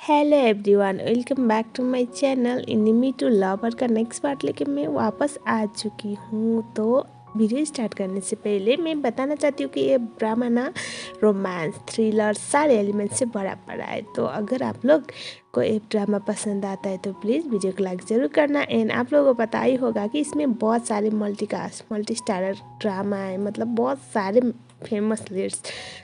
Hello everyone, welcome back to my channel enemy to lover का next part लेके मैं वापस आ चुकी हूँ। तो वीडियो स्टार्ट करने से पहले मैं बताना चाहती हूँ कि ये ड्रामा ना रोमांस, थ्रिलर सारे एलिमेंट से भरा पड़ा है। तो अगर आप लोग को ये ड्रामा पसंद आता है तो प्लीज़ वीडियो को लाइक ज़रूर करना। एंड आप लोगों को पता ही होगा कि इसमें बहुत सारे मल्टी स्टारर ड्रामा है, मतलब बहुत सारे फेमस लीड्स।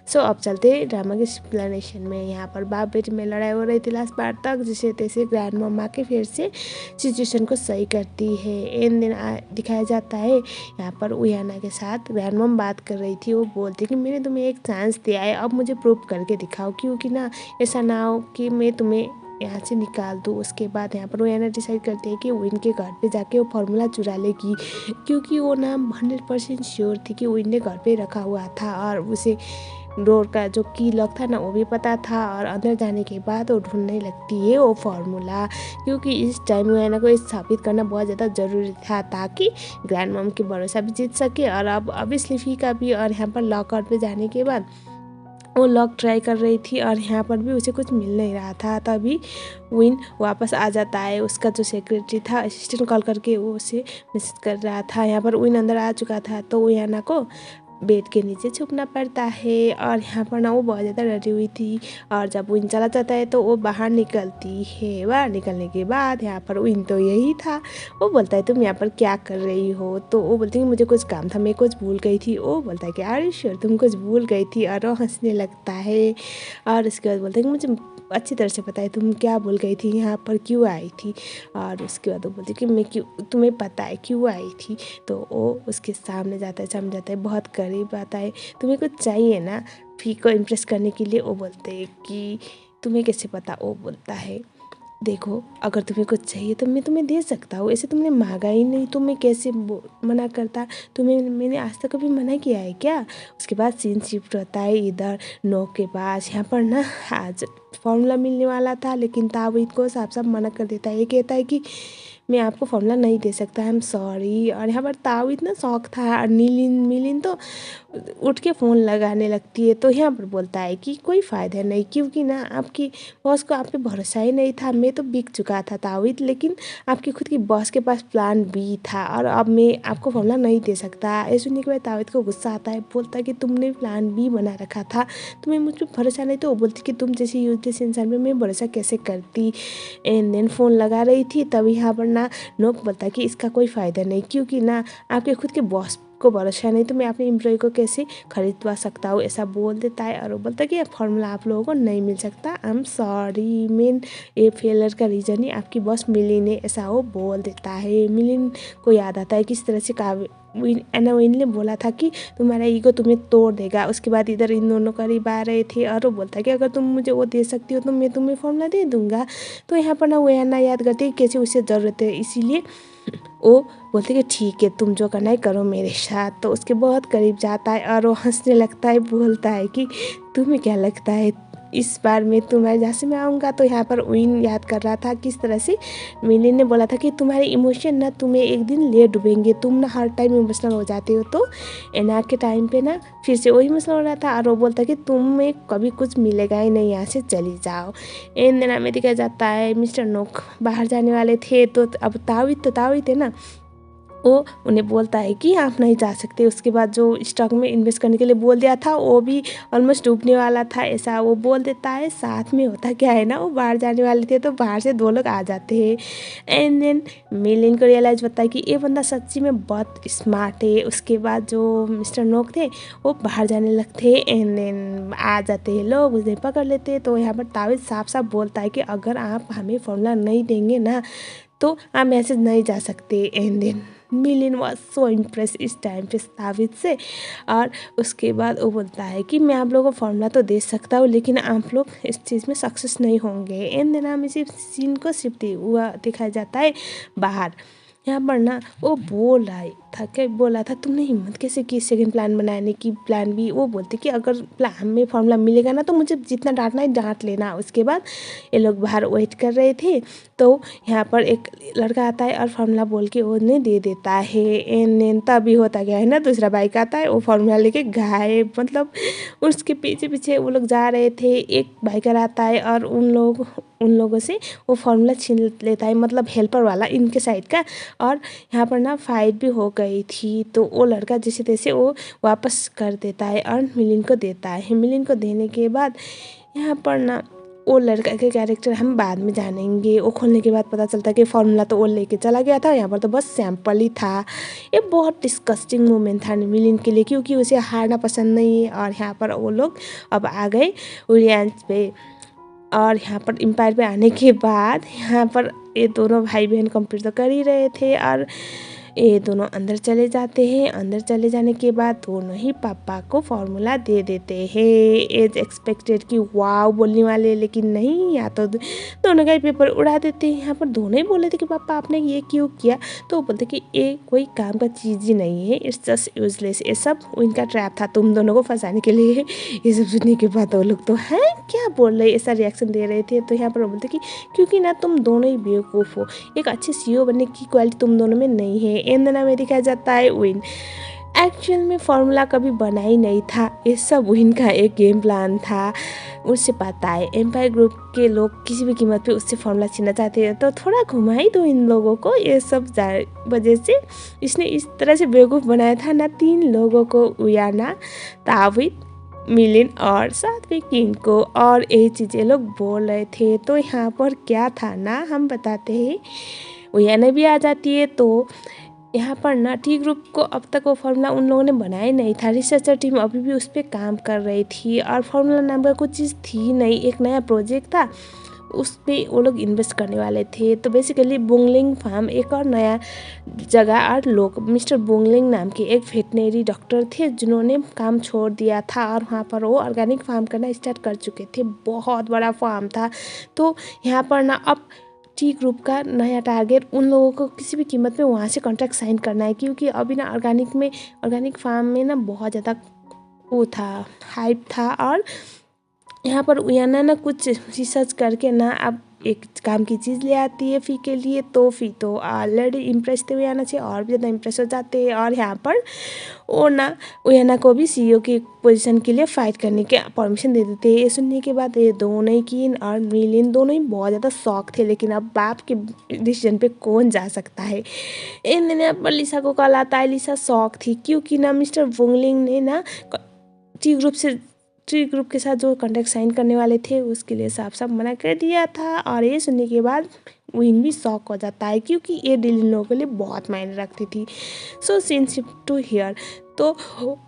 सो अब चलते हैं ड्रामा के एक्सप्लेनेशन में। यहाँ पर बाप बेटे में लड़ाई हो रही थी लास्ट पार्ट तक, जिसे तैसे ग्रैंड मम्मा के फिर से सिचुएशन को सही करती है। एंड दिन दिखाया जाता है यहाँ पर उयाना के साथ ग्रैंड मम बात कर रही थी। वो बोलती कि मैंने तुम्हें एक चांस दिया है, अब मुझे प्रूव करके दिखाओ, क्योंकि ना ऐसा ना हो कि मैं तुम्हें यहाँ से निकाल दूँ। उसके बाद यहाँ पर उयाना डिसाइड करती है कि विन के घर पे जाके वो फार्मूला चुरा लेगी, क्योंकि वो ना 100% श्योर थी कि विन ने घर पे रखा हुआ था और उसे डोर का जो की लॉक था ना वो भी पता था। और अंदर जाने के बाद वो ढूंढने लगती है वो फार्मूला, क्योंकि इस टाइम उयाना को स्थापित करना बहुत ज़्यादा ज़रूरी था ताकि ग्रैंड मम की भरोसा भी जीत सके। और अब ऑब्वियसली फी का भी। और यहाँ पर लॉकआउट पे जाने के बाद वो लॉक ट्राई कर रही थी और यहाँ पर भी उसे कुछ मिल नहीं रहा था। तभी विन वापस आ जाता है। उसका जो सेक्रेटरी था असिस्टेंट कॉल करके वो उसे मैसेज कर रहा था। यहाँ पर विन अंदर आ चुका था तो उयाना को बेड के नीचे छुपना पड़ता है। और यहाँ पर ना वो बहुत ज़्यादा डरी हुई थी। और जब विन चला जाता है तो वो बाहर निकलती है। बाहर निकलने के बाद यहाँ पर विन तो यही था। वो बोलता है तुम यहाँ पर क्या कर रही हो? तो वो बोलती है मुझे कुछ काम था, मैं कुछ भूल गई थी। वो बोलता है कि आर श्योर तुम कुछ भूल गई थी? और वो हंसने लगता है। और उसके बाद बोलता है कि मुझे अच्छी तरह से पता है तुम क्या भूल गई थी, यहाँ पर क्यों आई थी। और उसके बाद वो बोलती है कि मैं क्यों, तुम्हें पता है क्यों आई थी? तो वो उसके सामने जाता है, समझाता है, बहुत करीब आता है। तुम्हें कुछ चाहिए ना फी को इम्प्रेस करने के लिए? वो बोलते हैं कि तुम्हें कैसे पता? वो बोलता है देखो अगर तुम्हें कुछ चाहिए तो मैं तुम्हें दे सकता हूँ, ऐसे तुमने मांगा ही नहीं तो मैं कैसे मना करता? तुम्हें मैंने आज तक कभी मना किया है क्या? उसके बाद सीन शिफ्ट होता है इधर नो के पास। यहाँ पर ना आज फॉर्मूला मिलने वाला था लेकिन तावीद को साफ साफ मना कर देता है। ये कहता है कि मैं आपको फॉर्मूला नहीं दे सकता, आई एम सॉरी। और यहाँ पर तावीद ना शौक था। और मिलिन तो उठ के फ़ोन लगाने लगती है। तो यहाँ पर बोलता है कि कोई फ़ायदा नहीं, क्योंकि ना आपकी बॉस को आप पे भरोसा ही नहीं था। मैं तो बिक चुका था तावीद, लेकिन आपकी खुद की बॉस के पास प्लान बी था और अब मैं आपको फॉर्मूला नहीं दे सकता। ये सुनने के बाद तावीद को गुस्सा आता है। बोलता है कि तुमने प्लान बी बना रखा था, तुम्हें मुझ पर भरोसा नहीं। तो वो बोलती कि तुम जैसी यूजलेस इंसान पे मैं भरोसा कैसे करती? एंड देन फ़ोन लगा रही थी तभी यहाँ पर ना नोक बोलता है कि इसका कोई फ़ायदा नहीं, क्योंकि ना आपके खुद के बॉस को भरोसा नहीं तो मैं अपने एम्प्लॉय को कैसे खरीदवा सकता हूँ, ऐसा बोल देता है। और वो बोलता है कि फॉर्मूला आप लोगों को नहीं मिल सकता, आई एम सॉरी, मेन ये फेलर का रीज़न ही आपकी बॉस मिलिन है, ऐसा वो बोल देता है। मिलिन को याद आता है किस तरह से विन ने बोला था कि तुम्हारा ईगो तुम्हें तोड़ देगा। उसके बाद इधर इन दोनों करीब आ रहे थे और वो बोलता है कि अगर तुम मुझे वो दे सकती हो तो मैं तुम्हें फॉर्मूला दे दूँगा। तो यहाँ पर ना वो ना याद करते कैसे उसे ज़रूरत है, इसीलिए वो बोलते कि ठीक है तुम जो करना है करो मेरे साथ। तो उसके बहुत करीब जाता है और वो हंसने लगता है। बोलता है कि तुम्हें क्या लगता है इस बार मैं तुम्हारे जहाँ से मैं आऊँगा? तो यहाँ पर विन याद कर रहा था किस तरह से मिलिन ने बोला था कि तुम्हारे इमोशन ना तुम्हें एक दिन ले डूबेंगे, तुम ना हर टाइम इमोशनल हो जाते हो। तो एना के टाइम पे ना फिर से वही इमोशनल हो रहा था और वो बोलता कि तुम्हें कभी कुछ मिलेगा ही नहीं, यहाँ से चली जाओ। एन दिन में दिखाया जाता है मिस्टर नोक बाहर जाने वाले थे। तो अब तावीद है ना, वो उन्हें बोलता है कि आप नहीं जा सकते। उसके बाद जो स्टॉक में इन्वेस्ट करने के लिए बोल दिया था वो भी ऑलमोस्ट डूबने वाला था, ऐसा वो बोल देता है। साथ में होता क्या है ना, वो बाहर जाने वाले थे तो बाहर से दो लोग आ जाते हैं। एंड देन मिलिन को रियलाइज़ होता है कि ये बंदा सच्ची में बहुत स्मार्ट है। उसके बाद जो मिस्टर नोक थे वो बाहर जाने लगते हैं। एंड देन आ जाते हैं लोग, उसे पकड़ लेते हैं। तो यहाँ पर तावीद साफ साफ बोलता है कि अगर आप हमें फॉर्मूला नहीं देंगे ना तो आप मैसेज नहीं जा सकते। एंड देन मिलिन वॉज सो इम्प्रेस इस टाइम पे तावीद से। और उसके बाद वो बोलता है कि मैं आप लोगों को फॉर्मूला तो दे सकता हूँ लेकिन आप लोग इस चीज़ में सक्सेस नहीं होंगे। एंड देन हमें सिर्फ सीन को शिफ्ट हुआ दिखाया जाता है बाहर। यहाँ पर ना वो बोल रहा है था क्या बोला था, तुमने हिम्मत कैसे की सेकंड प्लान बनाने की, प्लान बी। वो बोलते कि अगर प्लान में फॉर्मूला मिलेगा ना तो मुझे जितना डांटना है डांट लेना। उसके बाद ये लोग बाहर वेट कर रहे थे, तो यहाँ पर एक लड़का आता है और फार्मूला बोल के उन्हें दे देता है। एन तभी होता गया है ना, दूसरा बाइक आता है, वो फार्मूला लेके गायब। मतलब उसके पीछे पीछे वो लोग जा रहे थे, एक बाइकर आता है और उन लोगों से वो फार्मूला छीन लेता है, मतलब हेल्पर वाला इनके साइड का। और यहाँ पर ना फाइट भी हो गई थी, तो वो लड़का जैसे तैसे वो वापस कर देता है और मिलिन को देता है। मिलिन को देने के बाद यहाँ पर ना वो लड़का के कैरेक्टर हम बाद में जानेंगे। वो खोलने के बाद पता चलता है कि फार्मूला तो वो लेके चला गया था, यहाँ पर तो बस सैंपल ही था। ये बहुत डिस्कस्टिंग मोमेंट था मिलिन के लिए, क्योंकि उसे हारना पसंद नहीं है। और यहाँ पर वो लोग अब आ गए ओरिएंट पे, और यहाँ पर एम्पायर पे आने के बाद यहाँ पर ये दोनों भाई बहन कंप्लीट तो कर ही रहे थे, और ये दोनों अंदर चले जाते हैं। अंदर चले जाने के बाद दोनों ही पापा को फार्मूला दे देते हैं एज एक्सपेक्टेड कि वाव बोलने वाले, लेकिन नहीं, या तो दोनों का ही पेपर उड़ा देते हैं। यहाँ पर दोनों ही बोले थे कि पापा आपने ये क्यों किया, तो वो बोलते कि ये कोई काम का चीज़ ही नहीं है, इट्स जस्ट यूजलेस, ये सब इनका ट्रैप था तुम दोनों को फंसाने के लिए। ये सब सुनने के बाद वो लोग तो हैं क्या बोल रहे, ऐसा रिएक्शन दे रहे थे। तो यहाँ पर वो बोलते कि क्योंकि ना तुम दोनों ही बेवकूफ़ हो, एक अच्छे सीईओ बनने की क्वालिटी तुम दोनों में नहीं है। एंड में दिखाया जाता है विन एक्चुअल में फार्मूला कभी बना ही नहीं था, ये सब विन का एक गेम प्लान था। उससे पता है एम्पायर ग्रुप के लोग किसी भी कीमत पे उससे फार्मूला छीनना चाहते हैं, तो थोड़ा घुमाई दो इन लोगों को। ये सब वजह से इसने इस तरह से बेवकूफ़ बनाया था ना 3 लोगों को, उयाना, ताविद, मिलिन और साथ में किन को। और यही चीज़ें लोग बोल रहे थे। तो यहाँ पर क्या था ना, हम बताते हैं, उयाना भी आ जाती है। तो यहाँ पर ना टी ग्रुप को अब तक वो फार्मूला उन लोगों ने बनाया नहीं था, रिसर्चर टीम अभी भी उस पर काम कर रही थी, और फार्मूला नाम का कुछ चीज़ थी नहीं, एक नया प्रोजेक्ट था, उस पर वो लोग इन्वेस्ट करने वाले थे। तो बेसिकली बुंगलिंग फार्म एक और नया जगह, और लोग मिस्टर बुंगलिंग नाम के एक वेटनरी डॉक्टर थे जिन्होंने काम छोड़ दिया था, और वहाँ पर वो ऑर्गेनिक फार्म करना स्टार्ट कर चुके थे। बहुत बड़ा फार्म था। तो यहाँ पर ना अब टी ग्रुप का नया टारगेट उन लोगों को किसी भी कीमत पे वहाँ से कॉन्ट्रैक्ट साइन करना है, क्योंकि अभी ना ऑर्गेनिक फार्म में ना बहुत ज़्यादा वो था, हाइप था। और यहाँ पर उयाना ना कुछ रिसर्च करके ना अब एक काम की चीज़ ले आती है फ़ी के लिए, तो फ़ी तो ऑलरेडी इम्प्रेस थे उयाना से, और भी ज़्यादा इम्प्रेस हो जाते हैं। और यहाँ पर वो ना उयाना को भी सीईओ की पोजीशन के लिए फ़ाइट करने के परमिशन दे देते हैं। ये सुनने के बाद ये दोनों ही किन और मिलिन दोनों ही बहुत ज़्यादा शौक थे, लेकिन अब बाप के डिसीजन पे कौन जा सकता है। इन दिनों पर लिसा को कॉल आता है। लिसा शौक थी, क्योंकि ना मिस्टर वुंगलिंग ने ना टी ग्रुप के साथ जो कॉन्ट्रैक्ट साइन करने वाले थे उसके लिए साफ साफ मना कर दिया था। और ये सुनने के बाद विन भी शॉक हो जाता है, क्योंकि ये डील इन लोगों के लिए बहुत मायने रखती थी। सो सिंसिप टू हियर, तो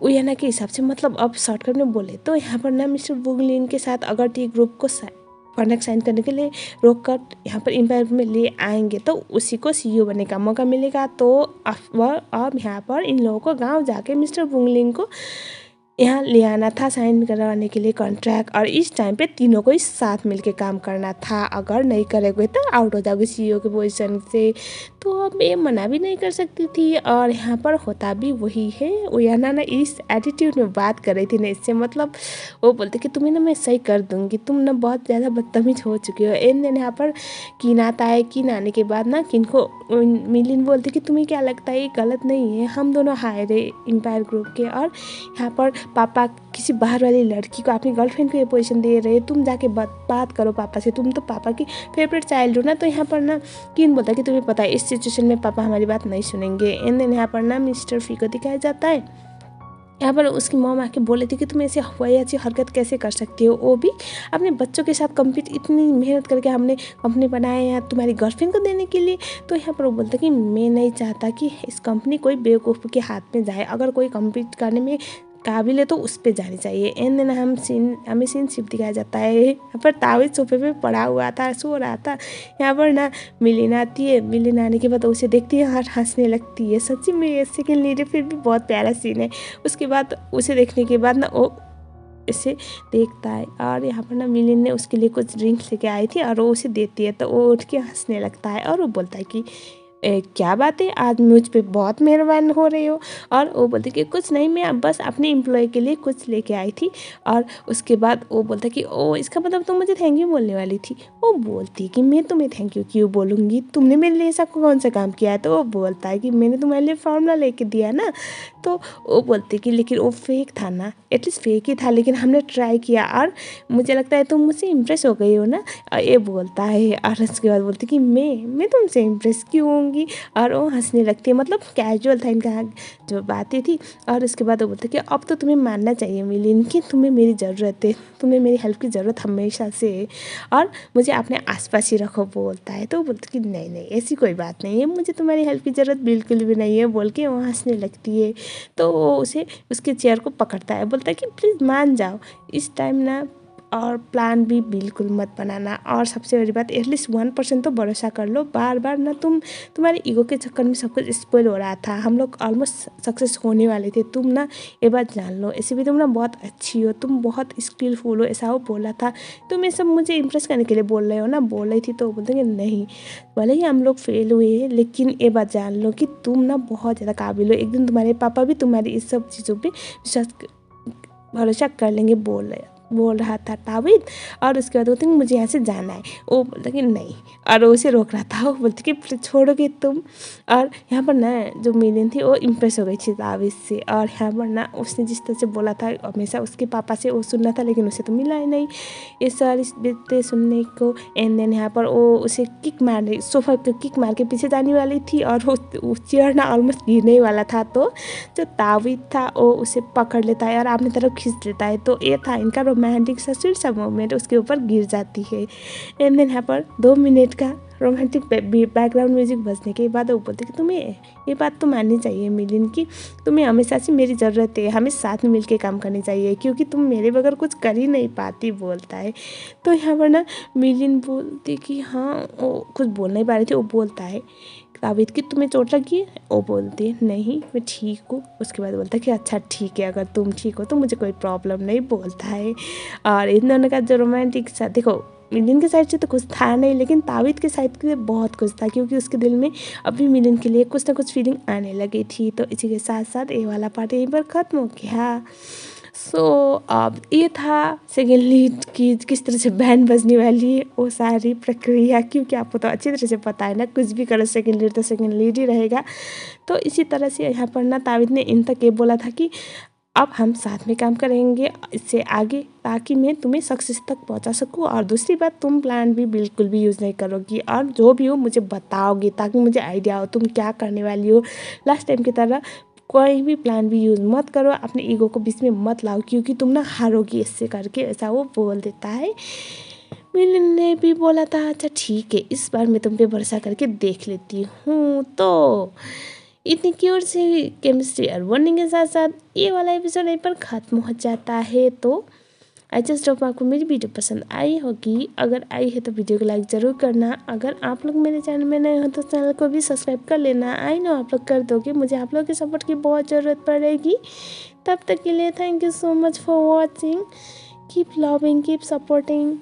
उयाना के हिसाब से, मतलब अब शॉर्टकट में बोले तो यहाँ पर ना मिस्टर वुंगलिन के साथ अगर टी ग्रुप को कॉन्ट्रैक्ट साइन करने के लिए रोक कर यहाँ पर एम्पायर में ले आएंगे तो उसी को सीईओ बनने का मौका मिलेगा। तो अब यहाँ पर इन लोगों को गांव जाके मिस्टर वुंगलिन को यहाँ ले आना था साइन करवाने के लिए कॉन्ट्रैक्ट, और इस टाइम पे तीनों को इस साथ मिलके काम करना था। अगर नहीं करेंगे तो आउट हो जाओगे सीईओ के पोजीशन से। तो अब ये मना भी नहीं कर सकती थी, और यहाँ पर होता भी वही है। उयाना ना इस एटीट्यूड में बात कर रही थी ना, इससे मतलब वो बोलते कि तुम्हें ना मैं सही कर दूँगी, तुम ना बहुत ज़्यादा बदतमीज हो चुकी हो। इन दिन यहाँ पर किन आता है। किन आने के बाद ना किन को मिलिन बोलते कि तुम्हें क्या लगता है ये गलत नहीं है, हम दोनों हायर है एम्पायर ग्रुप के, और यहाँ पर पापा किसी बाहर वाली लड़की को अपनी गर्लफ्रेंड को ये पोजीशन दे रहे, तुम जाके बात करो पापा से, तुम तो पापा की फेवरेट चाइल्ड हो ना। तो यहाँ पर ना किन बोलता है कि तुम्हें पता है इस सिचुएशन में पापा हमारी बात नहीं सुनेंगे। एंड देन यहाँ पर ना मिस्टर फ़ी को दिखाया जाता है। यहाँ पर उसकी मॉम आके बोले थी कि तुम ऐसे हुई अच्छी हरकत कैसे कर सकती हो, वो भी अपने बच्चों के साथ कम्पीट, इतनी मेहनत करके हमने कंपनी बनाया है तुम्हारी गर्लफ्रेंड को देने के लिए। तो यहाँ पर वो बोलता कि मैं नहीं चाहता कि इस कंपनी कोई बेवकूफ़ के हाथ में जाए, अगर कोई कम्पीट करने में काबिल है तो उस पर जानी चाहिए। एंड देन हमें सीन शिफ्ट दिखाया जाता है। यहाँ पर ताविद सोफे पे पड़ा हुआ था, सो रहा था। यहाँ पर ना मिलिन आती है। मिलिन आने के बाद उसे देखती है और हंसने लगती है। सच्ची में ये सेकेंड लीड फिर भी बहुत प्यारा सीन है। उसके बाद उसे देखने के बाद ना वो इसे देखता है, और यहाँ पर ना मिलिन ने उसके लिए कुछ ड्रिंक्स लेके आई थी और वो उसे देती है, तो वो उठ के हंसने लगता है और वो बोलता है कि क्या बात है, आज मुझ पे बहुत मेहरबान हो रहे हो। और वो बोलती कि कुछ नहीं, मैं बस अपने एम्प्लॉय के लिए कुछ लेके आई थी। और उसके बाद वो बोलता कि ओ इसका मतलब तुम मुझे थैंक यू बोलने वाली थी। वो बोलती कि मैं तुम्हें थैंक यू क्यों बोलूँगी, तुमने मेरे लिए ऐसा कौन सा काम किया है। तो वो बोलता है कि मैंने तुम्हारे लिए फॉर्मूला लेके दिया ना। तो वो बोलती कि लेकिन वो फेक था ना, एटलीस्ट फेक ही था, लेकिन हमने ट्राई किया और मुझे लगता है तुम मुझसे इम्प्रेस हो गई हो ना। ये बोलता है और उसके बाद बोलती कि मैं तुमसे इम्प्रेस क्यों होंगी। और वो हंसने लगती है, मतलब कैजुअल था इनका जो बातें थी। और उसके बाद वो बोलते कि अब तो तुम्हें मानना चाहिए मिलिन कि तुम्हें मेरी ज़रूरत है, तुम्हें मेरी हेल्प की ज़रूरत हमेशा से है और मुझे अपने आसपास ही रखो बोलता है। तो वो बोलते कि नहीं नहीं ऐसी कोई बात नहीं है, मुझे तुम्हारी हेल्प की ज़रूरत बिल्कुल भी नहीं है बोल के वो हंसने लगती है। तो वो उसे उसके चेयर को पकड़ता है, बोलता है कि प्लीज़ मान जाओ इस टाइम ना, और प्लान भी बिल्कुल मत बनाना। और सबसे बड़ी बात एटलीस्ट 1% तो भरोसा कर लो, बार बार ना तुम्हारे ईगो के चक्कर में सब कुछ स्पॉइल हो रहा था, हम लोग ऑलमोस्ट सक्सेस होने वाले थे। तुम ना ये बात जान लो, ऐसे भी तुम ना बहुत अच्छी हो, तुम बहुत स्किलफुल हो, ऐसा वो बोला था। तुम ये सब मुझे इंप्रेस करने के लिए बोल रहे हो ना, बोल रही थी। तो वो बोलते नहीं, भले ही हम लोग फेल हुए हैं लेकिन ये बात जान लो कि तुम ना बहुत ज़्यादा काबिल हो, एक दिन तुम्हारे पापा भी तुम्हारी इस सब चीज़ों पर विश्वास भरोसा कर लेंगे बोल रहा था ताबिद। और उसके बाद बोलते मुझे यहाँ से जाना है। वो बोलता कि नहीं, और वो उसे रोक रहा था। वो बोलती कि "प्लीज छोड़ोगे तुम"। और यहाँ पर ना जो मिलिन थी वो इम्प्रेस हो गई थी ताबिद से। और यहाँ पर ना उसने जिस तरह से बोला था हमेशा उसके पापा से वो सुनना था, लेकिन उसे तो मिला ही नहीं ये सारी बातें सुनने को। एंड देन यहाँ पर वो उसे किक मार सोफा को किक मार के पीछे जाने वाली थी और वो चेयर ना ऑलमोस्ट गिरने वाला था। तो जो ताबिद था वो उसे पकड़ लेता है और अपनी तरफ खींच लेता है। तो ये था इनका रोमांटिक सा स्वीट सा मोमेंट, उसके ऊपर गिर जाती है। एंड देन यहाँ पर 2 मिनट का रोमांटिक बैकग्राउंड म्यूजिक बजने के बाद वो बोलते कि तुम्हें ये बात तो माननी चाहिए मिलिन की, तुम्हें हमेशा से मेरी ज़रूरत है, हमें साथ में मिलकर काम करनी चाहिए क्योंकि तुम मेरे बगैर कुछ कर ही नहीं पाती बोलता है। तो यहाँ पर ना मिलिन बोलती कि हाँ, वो कुछ बोल नहीं पा रही थी। वो बोलता है ताबिद कि तुम्हें चोट लगी है। वो बोलती है नहीं मैं ठीक हूँ। उसके बाद बोलता है कि अच्छा ठीक है, अगर तुम ठीक हो तो मुझे कोई प्रॉब्लम नहीं बोलता है। और इन दोनों का जो रोमांटिक सा देखो, मिलिन के साइड से तो कुछ था नहीं, लेकिन ताबिद के साइड से बहुत कुछ था क्योंकि उसके दिल में अभी मिलिन के लिए कुछ ना कुछ फीलिंग आने लगी थी। तो इसी के साथ साथ ये वाला पार्ट यहीं पर ख़त्म हो गया। अब ये था सेकेंड लीड की किस तरह से बैंड बजने वाली है वो सारी प्रक्रिया, क्योंकि आपको तो अच्छी तरह से पता है ना, कुछ भी करो सेकेंड लीड तो सेकेंड लीड ही रहेगा। तो इसी तरह से यहाँ पर ना ताबिद ने इन तक ये बोला था कि अब हम साथ में काम करेंगे इससे आगे, ताकि मैं तुम्हें सक्सेस तक पहुंचा सकूं। और दूसरी बात, तुम प्लान भी बिल्कुल भी यूज़ नहीं करोगी और जो भी हो मुझे बताओगे ताकि मुझे आइडिया हो तुम क्या करने वाली हो। लास्ट टाइम की तरह कोई भी प्लान भी यूज़ मत करो, अपने ईगो को बीच में मत लाओ क्योंकि तुम ना हारोगी इससे करके, ऐसा वो बोल देता है। मिलिन ने भी बोला था अच्छा ठीक है, इस बार मैं तुम पे भरोसा करके देख लेती हूँ। तो इतनी क्यूट सी केमिस्ट्री और बॉन्डिंग के साथ साथ ये वाला एपिसोड यहीं पर ख़त्म हो जाता है। तो आई जस्ट होप आपको मेरी वीडियो पसंद आई होगी। अगर आई है तो वीडियो को लाइक ज़रूर करना। अगर आप लोग मेरे चैनल में नए हो तो चैनल को भी सब्सक्राइब कर लेना। आई नो आप लोग कर दोगे, मुझे आप लोग के सपोर्ट की बहुत ज़रूरत पड़ेगी। तब तक के लिए thank you so much for watching. Keep loving, keep supporting.